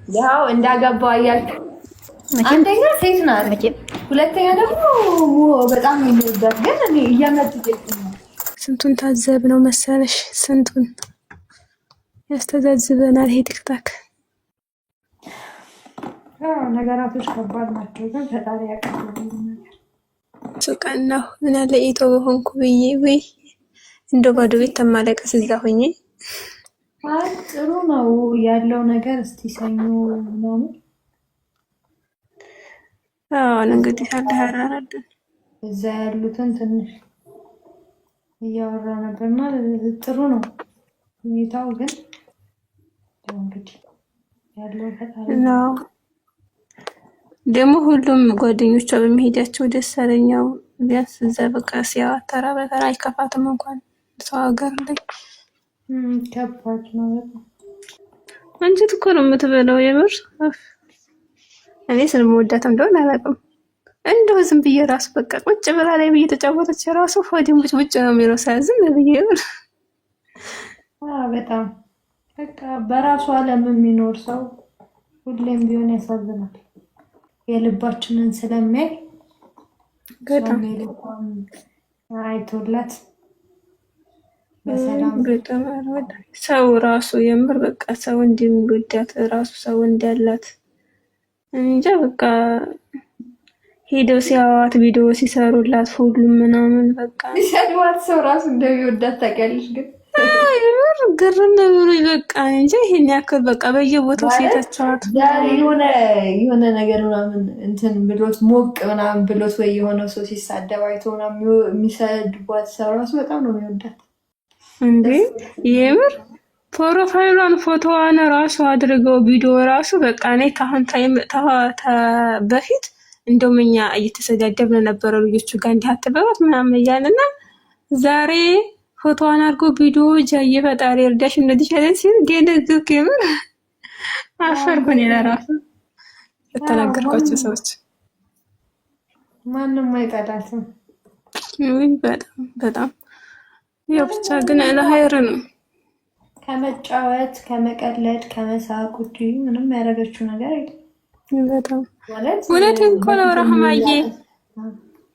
ያው እንዳገባው አያልክ አንደኛ ሴት ናት፣ ሁለተኛ ደግሞ በጣም የሚወዳት ግን እኔ እያመጡ ስንቱን ታዘብ ነው መሰለሽ፣ ስንቱን ያስተዛዝበናል ይሄ ቲክታክ። ነገራቶች ከባድ ናቸው፣ ግን ፈጣሪ ያቀርባል ነገር ሱቀናው ምን አለ ኢቶ በሆንኩ ብዬ ወይ እንደ ባዶ ቤት ተማለቀስ እዛ ሆኜ። አይ ጥሩ ነው ያለው ነገር። እስቲ ሰኞ ነው እንግዲህ አለ ያራራልን እዛ ያሉትን ትንሽ እያወራ ነበርና ጥሩ ነው ሁኔታው። ግን እንግዲህ ያለው ፈጣሪ ነው። ደግሞ ሁሉም ጓደኞቿ በመሄዳቸው ደስ አለኛው። ቢያንስ እዛ በቃ ሲያወራ ተራ በተራ አይከፋትም እንኳን ሰው ሀገር ላይ። ከባድ ነው በጣም። አንቺት እኮ ነው የምትበላው የምር። እኔ ስለምወዳት እንደሆነ አላውቅም። እንደው ዝም ብዬ ራሱ በቃ ቁጭ ብላ ላይ ብዬ ተጫወተች ራሱ ሆዴም ቡጭ ነው የሚለው ሳያዝም ብዬ ነው። በጣም በቃ በራሱ ዓለም የሚኖር ሰው ሁሌም ቢሆን ያሳዝናል። የልባችንን ስለሚያይ በጣም አይቶላት በጣም ሰው ራሱ የምር በቃ ሰው እንደሚወዳት ራሱ ሰው እንዳላት እንጃ በቃ ሄደው ሲያዋት ቪዲዮ ሲሰሩላት ሁሉም ምናምን በቃ ሲያዋት ሰው ራሱ እንደሚወዳት ታውቂያለሽ። ግን የምር ግርም ብሎ በቃ እንጂ ይሄን ያክል በቃ በየቦታው ሴታቸዋት የሆነ ነገር ምናምን እንትን ብሎት ሞቅ ምናምን ብሎት ወይ የሆነ ሰው ሲሳደብ አይቶ ምናምን የሚሰድቧት ሰው ራሱ በጣም ነው የሚወዳት እንዴ የምር ፕሮፋይሏን ፎቶዋን ራሱ አድርገው ቪዲዮ ራሱ በቃ እኔ ካሁን በፊት እንደውም እኛ እየተሰዳደብን ነበረ ልጆቹ ጋር እንዲህ አትበባት ምናምን እያልና ዛሬ ፎቶዋን አድርጎ ቪዲዮ ጃዬ ፈጣሪ እርዳሽ እንደዚህ አይነት ሲል ገነግክ የምር አፈርኩኝ። ለራሱ የተናገርኳቸው ሰዎች ማንም አይጠላትም። ወይ በጣም ያው ብቻ ግን ለሀይር ነው ከመጫወት ከመቀለድ ከመሳቅ ውጪ ምንም ያደረገችው ነገር የለም። በጣም ወለት እንኳን ረህማዬ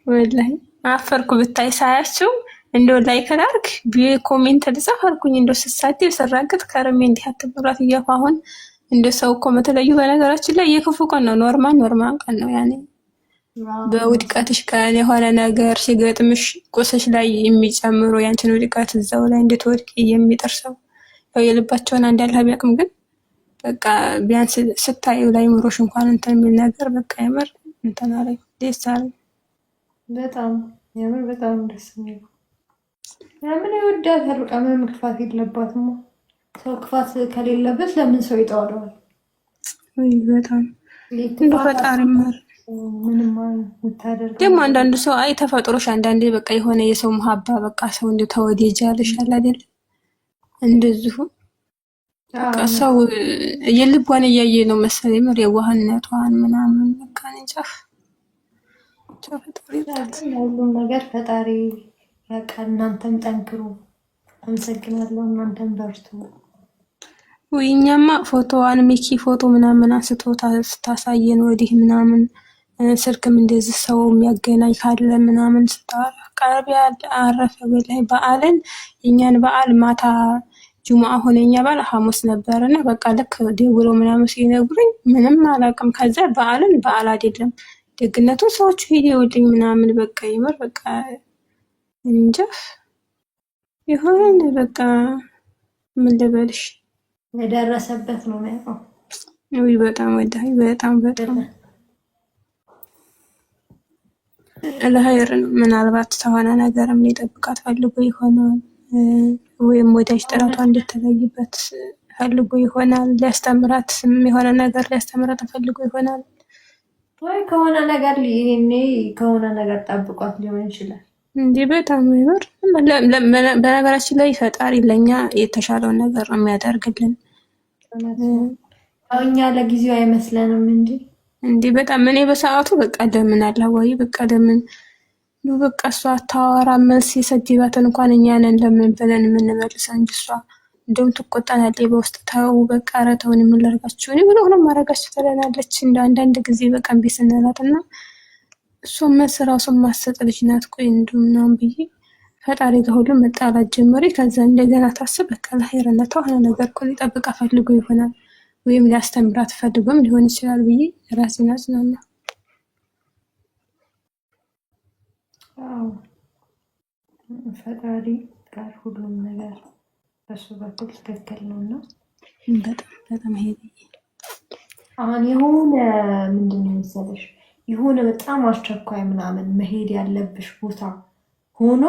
ወላሂ አፈርኩ ብታይ ሳያቸው እንደው ላይክ አድርግ በኮሜንት ልጻፍ አልኩኝ። እንደው ስሳደብ ስራገጥ ከረሜ እንዲህ አትበሏት እያልኩ አሁን እንደ ሰው እኮ መተለዩ በነገራችን ላይ የክፉ ቀን ነው። ኖርማል ቀን ነው። ያኔ በውድቀትሽ ቀን የሆነ ነገር ሲገጥምሽ ቁስሽ ላይ የሚጨምሩ ያንቺን ውድቀት እዛው ላይ እንድትወድቂ የሚጥር ሰው ያው የልባቸውን አንድ ያህል ቢያቅም ግን በቃ ቢያንስ ስታዩ ላይ ምሮሽ እንኳን እንትን የሚል ነገር በቃ የምር እንትን አለኝ ደስ አለኝ በጣም የምር በጣም ደስ የሚል ለምን ይወዳታል። በቃ ምንም ክፋት የለባትም። ሰው ክፋት ከሌለበት ለምን ሰው ይጠዋለዋል? ወይ በጣም እንደ ፈጣሪ ማር ምንም ምታደርግ ደግሞ አንዳንዱ ሰው አይ ተፈጥሮሽ አንዳንዴ በቃ የሆነ የሰው መሀባ በቃ ሰው እንደ ተወዴጃለሽ አለ አይደል? እንደዚሁ በቃ ሰው የልቧን እያየ ነው መሰለኝ ምር የዋህነቷን ምናምን በቃ እንጃፍ ሁሉም ነገር ፈጣሪ ያውቃል። እናንተም ጠንክሩ። አመሰግናለሁ። እናንተም በርቱ። ወይ እኛማ ፎቶዋን ሚኪ ፎቶ ምናምን አንስቶ ስታሳየን ወዲህ ምናምን ስልክም እንደዚህ ሰው የሚያገናኝ ካለ ምናምን ስታወራ ቀርቢያ አረፈ በላይ በዓልን የኛን በዓል ማታ ጁሙአ ሆነኛ በዓል ሐሙስ ነበርና በቃ ልክ ደውሎ ምናምን ሲነግሩኝ ምንም አላውቅም። ከዛ በዓልን በዓል አይደለም ደግነቱ ሰዎቹ ሄደውልኝ ምናምን በቃ ይመር በቃ እንጃ ይሆን በቃ ምን ልበልሽ የደረሰበት ነው የሚያውቀው። ወይ በጣም ወዳይ በጣም ለሀይር ምናልባት ተሆነ ነገርም ሊጠብቃት ፈልጎ ይሆናል ወይም ወዳጅ ጥራቷ እንድትለይበት ፈልጎ ይሆናል። ሊያስተምራት የሆነ ነገር ሊያስተምራት ፈልጎ ይሆናል። ወይ ከሆነ ነገር ይሄኔ ከሆነ ነገር ጠብቋት ሊሆን ይችላል። እንዴ በጣም ይወር በነገራችን ላይ ፈጣሪ ለኛ የተሻለውን ነገር ነው የሚያደርግልን። እኛ ለጊዜው አይመስለንም እንጂ በጣም እኔ በሰዓቱ በቃ ለምን አለ ወይ በቃ ለምን ነው በቃ እሷ ታወራ መልስ የሰደባትን እንኳን እኛ ነን ለምን ብለን የምንመልሰው እንጂ እሷ እንደውም ትቆጣናለች በውስጥ ተው በቃ ኧረ ተውን የምንላርጋችሁ እኔ ምን ሆነ ማረጋችሁ ትለናለች። እንደ አንዳንድ ጊዜ በቃ እምቢ ስንላት እና እሷም ራሷን ማሰጥ ልጅ ናት። ቆይ እንደው ምናምን ብዬ ፈጣሪ ጋር ሁሉ መጣላት ጀመረ። ከዛ እንደገና ታስብ በቃ ለኸይርነቷ ሆነ ነገር እኮ ሊጠብቃ ፈልጎ ይሆናል ወይም ሊያስተምራት ፈልጎም ሊሆን ይችላል ብዬ ራሴን አጽናና። አዎ ፈጣሪ ጋር ሁሉም ነገር በሱ በኩል ትክክል ነውና በጣም ሄደ። አሁን የሆነ ምንድነው መሰለሽ የሆነ በጣም አስቸኳይ ምናምን መሄድ ያለብሽ ቦታ ሆኖ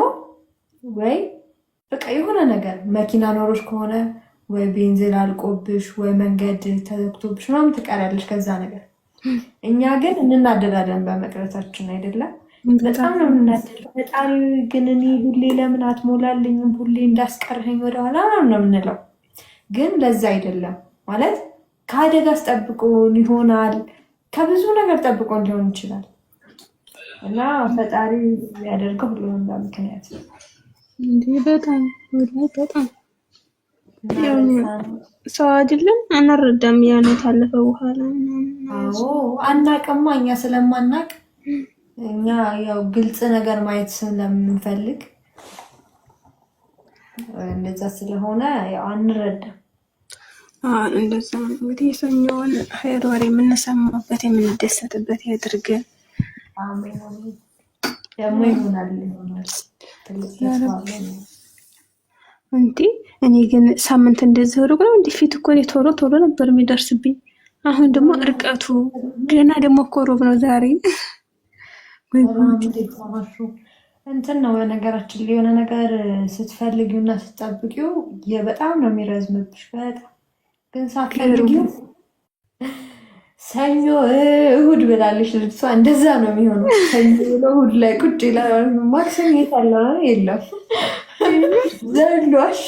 ወይ በቃ የሆነ ነገር መኪና ኖሮሽ ከሆነ ወይ ቤንዚን አልቆብሽ ወይ መንገድ ተዘግቶብሽ ምናምን ትቀሪያለሽ ከዛ ነገር። እኛ ግን እንናደዳለን በመቅረታችን አይደለም። በጣም ነው የምናደደው። ፈጣሪ ግን እኔ ሁሌ ለምን አትሞላልኝም ሁሌ እንዳስቀርኸኝ ወደኋላ ነው የምንለው። ግን ለዛ አይደለም ማለት ከአደጋ አስጠብቆን ይሆናል ከብዙ ነገር ጠብቆን ሊሆን ይችላል እና ፈጣሪ ያደርገው ሁሉንም በምክንያት እንዴ በጣም ወላሂ በጣም ሰው አይደለም አንረዳም። ያን ታለፈ በኋላ አዎ አናቅማ እኛ ስለማናቅ እኛ ያው ግልጽ ነገር ማየት ስለምንፈልግ እንደዛ ስለሆነ ያው አንረዳም። እንደዛ እንግዲህ የሰኞውን ኸይር ወሬ የምንሰማበት የምንደሰትበት ያድርገን። አሜን አሜን። ደግሞ ይሆናል እንዴ እኔ ግን ሳምንት እንደዚህ ወርቁ ነው እንዴ ፊት እኮ ነው ቶሎ ቶሎ ነበር የሚደርስብኝ። አሁን ደግሞ እርቀቱ ገና ደግሞ እኮ ሮብ ነው ዛሬ። ወይ እንትን ነው በነገራችን ላይ የሆነ ነገር ስትፈልጊውና ስትጠብቂው በጣም ነው የሚረዝምብሽ በጣም ግን ሳትፈልጊው ሰኞ እሁድ ብላለች ልጅቷ። እንደዛ ነው የሚሆነው። ሰኞ ብሎ እሁድ ላይ ቁጭ ይላል። ማክሰኞ የታለ የለም ዘሏሽ።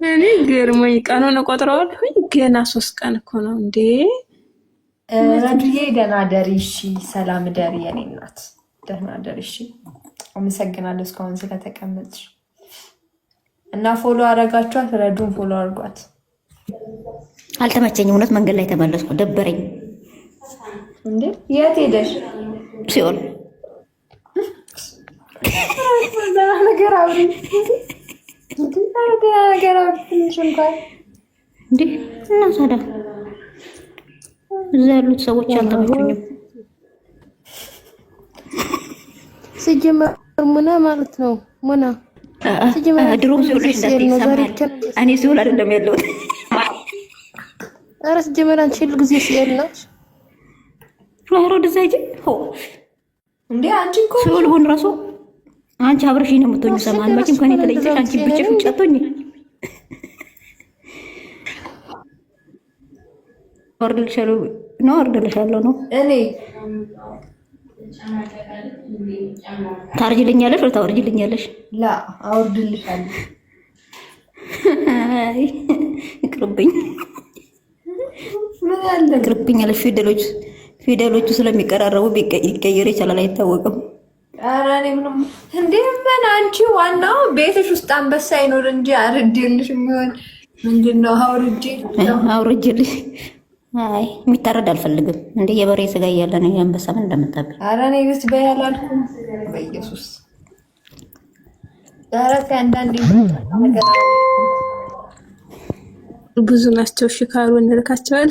እኔ ገርሞኝ ቀኑን እቆጥረዋለሁ። ገና 3 ቀን እኮ ነው እንዴ። ረዱዬ ገና ደሪ። እሺ ሰላም ደሪ የኔ እናት ደህና ደሪ። እሺ አመሰግናለሁ እስካሁን ስለተቀመጥሽ እና ፎሎ አረጋችኋት። ረዱን ፎሎ አድርጓት። አልተመቸኝም እውነት መንገድ ላይ ተመለስኩ ደበረኝ። እንዴ የት ሄደሽ? ሲሆን ነገር አውሪ ነገር አውሪ ትንሽ እንኳን እንዴ እና ታዲያ እዛ ያሉት ሰዎች አልተመቸኝም። ሲጀመር ሙና ማለት ነው ሙና ሲጀመር ድሮም ሲውልሽ እንዳትሰማል። እኔ ሲውል አይደለም ያለሁት። ኧረ ሲጀመር አንቺ ሁሉ ጊዜ ሲል ነው ሮሮ ደዛይጂ ሆ እንዴ አንቺ እኮ ሲውል ሆን ራሱ አንቺ አብረሽ ነው የምትሆኚ። ሰማል መቼም ከኔ ተለይተሽ አንቺ ብቻሽ ብቻ አትሆኚ። ወርድልሻለሁ ነው እኔ ታርጅልኛለሽ ወይ ታወርጅልኛለሽ? ላ አወርድልሻለሁ። አይ ይቅርብኝ ምን አለ ይቅርብኝ አለሽ። ፊደሎቹ ስለሚቀራረቡ ይቀየር ይችላል አይታወቅም። ኧረ እኔ ምንም እንዴ ምን አንቺ ዋናው ቤትሽ ውስጥ አንበሳ ይኖር እንጂ አርድልሽ የሚሆን ምንድነው? አውርጅልሽ። አይ የሚታረድ አልፈልግም። እንደ የበሬ ስጋ እያለ ነው አንበሳ ምን እንደምታበይ። ኧረ እኔ ብስ በያላልኩም በኢየሱስ ኧረ አንዳንዴ ነገር ብዙ ናቸው። እሺ ካሩ እንልካቸዋል።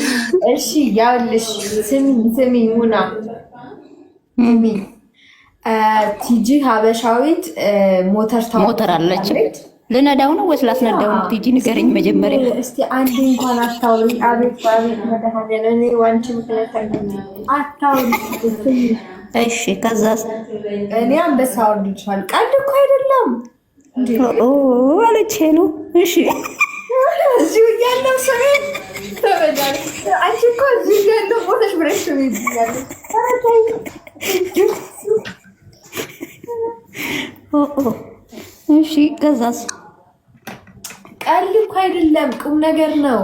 እሺ ያልሽ ስሚ ሙና ስሚ ቲጂ ሀበሻዊት ሞተር አለች። ልነዳው ነው ወይስ ላስነዳው ነው? ቲጂ ንገረኝ መጀመሪያ እስቲ አንድ እንኳን አታውሪ። አቤት አቤት መድኃኒዓለም እኔ ዋንቺ ምክንያት አታውሪ። እሺ ከዛስ? እኔ አንበሳ አወርድልሻለሁ። ቀልድ እኮ አይደለም እንዴ አለች ነው። እሺ እዚሁ እያለሁ ስሜ ተበዳል። አንቺ እኮ እዚሁ እያለሁ ሞተሽ ብለሽ ስሜ ይብኛል። እሺ ከዛስ? ቀልድ እኮ አይደለም ቁም ነገር ነው።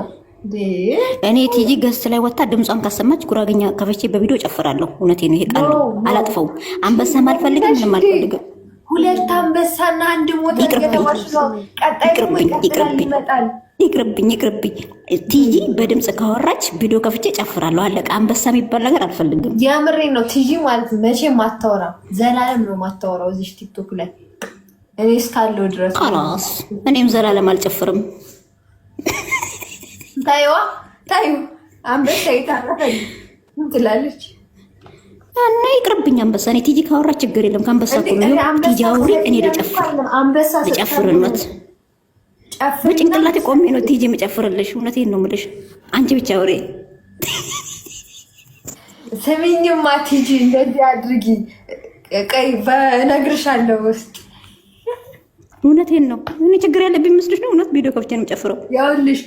እኔ ቲጂ ገስት ላይ ወጣ ድምጿን ካሰማች ጉራገኛ ከፈቼ በቪዲዮ ጨፍራለሁ። እውነቴን ነው። ይሄ ቃል አላጥፈውም። አንበሳም አልፈልግም ምንም አልፈልግም። ሁለት አንበሳና አንድ ሞተር እየተባሽ ነው። ቀጣይ ደግሞ ይመጣል። ይቅርብኝ። ቲጂ በድምጽ ካወራች ቪዲዮ ከፍቼ ጨፍራለሁ። አለቀ። አንበሳ የሚባል ነገር አልፈልግም። የምሬ ነው። ቲጂ ማለት መቼም አታወራም፣ ዘላለም ነው ማታወራው እዚህ ቲክቶክ ላይ እኔ እስካለው ድረስ። خلاص እኔም ዘላለም አልጨፍርም። ታዩ አንበሳ ይታረፈኝ ትላለች እና ይቅርብኝ። አንበሳ እኔ ቲጂ ካወራች ችግር የለም። ከአንበሳ እኮ ነው ቲጂ አውሪ፣ እኔ ልጨፍርነት በጭንቅላቴ ቆሜ ነው ቲጂ የምጨፍርልሽ። እውነቴን ነው የምልሽ። አንቺ ብቻ አውሪ። ስሚኝማ ቲጂ እንደዚህ አድርጊ፣ ቀይ በነግርሻለሁ ውስጥ እውነቴን ነው። እኔ ችግር ያለብኝ መስሎሽ ነው? እውነት ቪዲዮ ከፍቼ ነው የምጨፍረው። ይኸውልሽ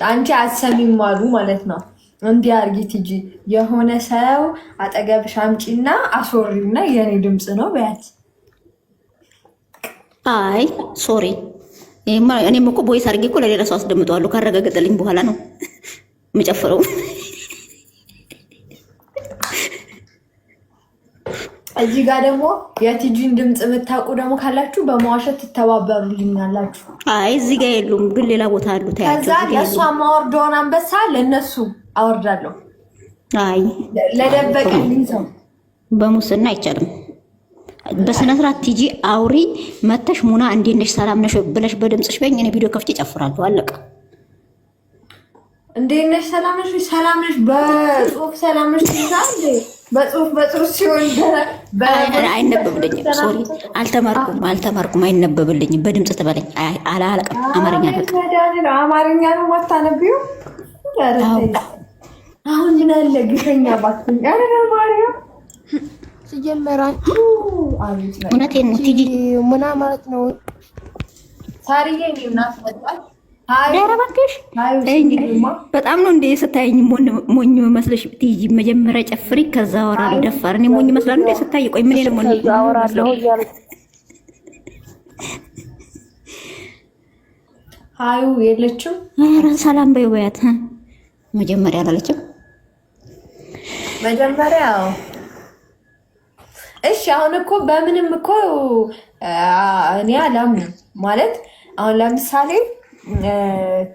አንቺ አትሰሚም አሉ ማለት ነው። እንዲህ አድርጊ ቲጂ፣ የሆነ ሰው አጠገብሽ አምጪና አስወሪና የኔ ድምፅ ነው በያት። አይ ሶሪ፣ እኔም እኮ ቦይስ አድርጌ እኮ ለሌላ ሰው አስደምጠዋለሁ። ካረጋገጠልኝ በኋላ ነው የምጨፍረው። እዚህ ጋር ደግሞ የቲጂን ድምፅ የምታውቁ ደግሞ ካላችሁ በመዋሸት ትተባበሩልኛላችሁ። አይ እዚህ ጋር የሉም፣ ግን ሌላ ቦታ አሉ። ከዛ ለእሷ ማወርደውን አንበሳ ለእነሱ አወርዳለሁ። አይ ለደበቀልኝ ሰው በሙስና አይቻልም። በስነ ስርዓት ቲጂ አውሪ መተሽ ሙና እንዴት ነሽ ሰላም ነሽ ብለሽ በድምጽሽ በኝ እኔ ቪዲዮ ከፍቼ ጨፍራለሁ። አለቀ። እንዴት ነሽ ሰላም ነሽ በጽሁፍ ሰላም ነሽ ትይዛለሽ። በጽሁፍ ሲሆን አይነበብልኝም። ሶሪ አልተማርኩም። አይነበብልኝም። በድምጽ ትበለኝ። አላለቀም። አማርኛ አለቀ። አማርኛ ነው ማታነቢው። አሁን ምን አለ ግፈኛ ባትኝ አረ ማርያም ሲጀመራችሁ እውነቴን ነው ቲጂ ምና ማለት ነው። ሳሪዬ እናት መጣች። እባክሽ በጣም ነው እንደ ስታይኝ ሞኝ መስለሽ ቲጂ መጀመሪያ ጨፍሪ፣ ከዛ ወራ ደፋር። እኔ ሞኝ መስላል እንደ ስታይ ቆይ ምን ለምን አወራለሁ እያለች ሃዩ የለችም። ኧረ ሰላም በይው በያት። መጀመሪያ አላለችም። መጀመሪያው እሺ አሁን እኮ በምንም እኮ እኔ አላምንም ማለት አሁን ለምሳሌ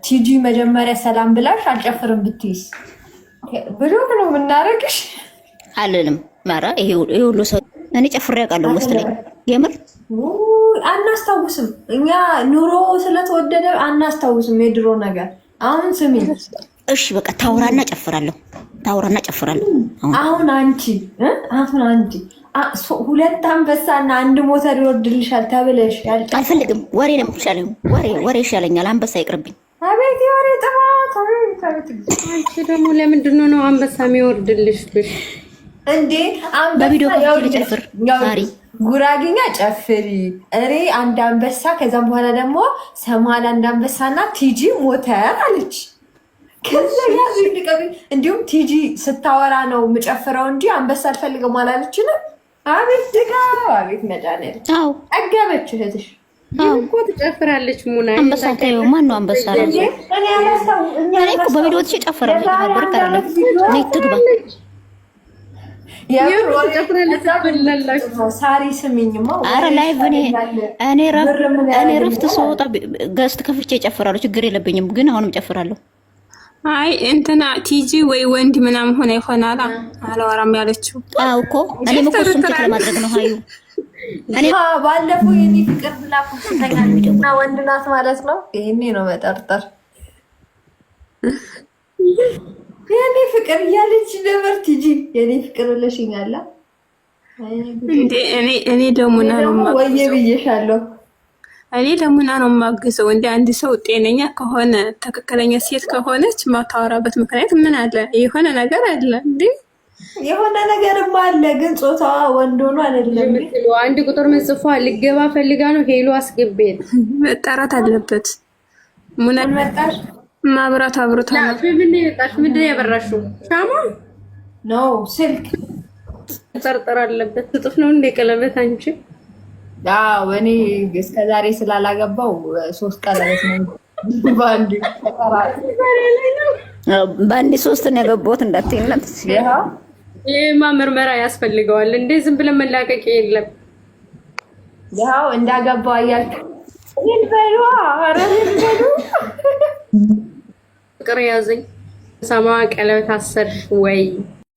ቲጂ መጀመሪያ ሰላም ብላሽ አልጨፍርም ብትይስ ብሎክ ነው የምናረግሽ አልልም። ማራ ይሄ ሁሉ ሰው እኔ ጨፍሬ አውቃለሁ። ውስጥ ላይ የምር አናስታውስም። እኛ ኑሮ ስለተወደደ አናስታውስም የድሮ ነገር። አሁን ስሚ እሺ በቃ ታውራና ጨፍራለሁ። አሁን አንቺ ሁለት አንበሳና አንድ ሞተር ይወርድልሻል ተብለሽ አልፈልግም። ወሬ ነው የሚሻለኝ። ወሬ ይሻለኛል። አንበሳ ይቅርብኝ። አቤት የወሬ ጥራት! አንቺ ደግሞ ለምንድን ነው አንበሳ የሚወርድልሽ እንዴ? በቪዲዮ ጨፍር ዛሬ ጉራጌኛ ጨፍሪ እሬ አንድ አንበሳ፣ ከዛም በኋላ ደግሞ ሰማል አንድ አንበሳና ቲጂ ሞተር አለች። ከዛ ያዙ እንድቀብ እንዲሁም ቲጂ ስታወራ ነው የምጨፍረው እንጂ አንበሳ አልፈልግም አላለችንም። አቤት ድጋ! አቤት መዳነል! አዎ አጋበች እህትሽ እኮ ትጨፍራለች። ሙና አንበሳ ታየው። ማን ነው አንበሳ? እኔ እኮ በቪዲዮ ተጨፈረልኝ ነበር ካለ እኔ ትግባ ሳሪ ስሚኝማ። ኧረ ላይቭ እኔ ረፍት ስወጣ ገስት ከፍቼ እጨፍራለሁ። ችግር የለብኝም፣ ግን አሁንም እጨፍራለሁ። አይ እንትና ቲጂ ወይ ወንድ ምናምን ሆነ ይሆናል አላወራም ያለችው። አዎ እኮ እኔም እኮ እሱን ቼክ ለማድረግ ነው። ሀዩ እኔ ባለፈው የኔ ፍቅር ብላ ፖስተኛና ወንድ ናት ማለት ነው። ይሄኔ ነው መጠርጠር። የኔ ፍቅር እያለች ነበር ቲጂ። የኔ ፍቅር ብለሽኛል እንዴ? እኔ ደግሞ ነው ወይ ብዬሻለሁ። እኔ ለሙና ነው የማግዘው። እንደ አንድ ሰው ጤነኛ ከሆነ ትክክለኛ ሴት ከሆነች ማታወራበት ምክንያት ምን አለ? የሆነ ነገር አለ እንዴ? የሆነ ነገርማ አለ፣ ግን ጾታዋ ወንድ ሆኖ አይደለም። አንድ ቁጥር መጽፏ ልገባ ፈልጋ ነው። ሄሎ አስገቤት መጣራት አለበት። ሙና መጣሽ ማብራት አብሮታ ምን ይጣሽ? ምንድን ያበራሽው? ሻማ ነው ስልክ ጠርጠር አለበት። ትጥፍ ነው እንደ ቀለበት አንቺ አዎ እኔ እስከዛሬ ስላላገባው 3 ቀለበት ነው ባንዲ 3 ነው ያገባሁት። እንዳትይነት ይሄማ ምርመራ ያስፈልገዋል እንዴ? ዝም ብለን መላቀቅ የለም። ያው እንዳገባው አያልኩ ይልበሉ ኧረ ይልበሉ ፍቅር ያዘኝ ሰማዋ ቀለበት አሰርሽ ወይ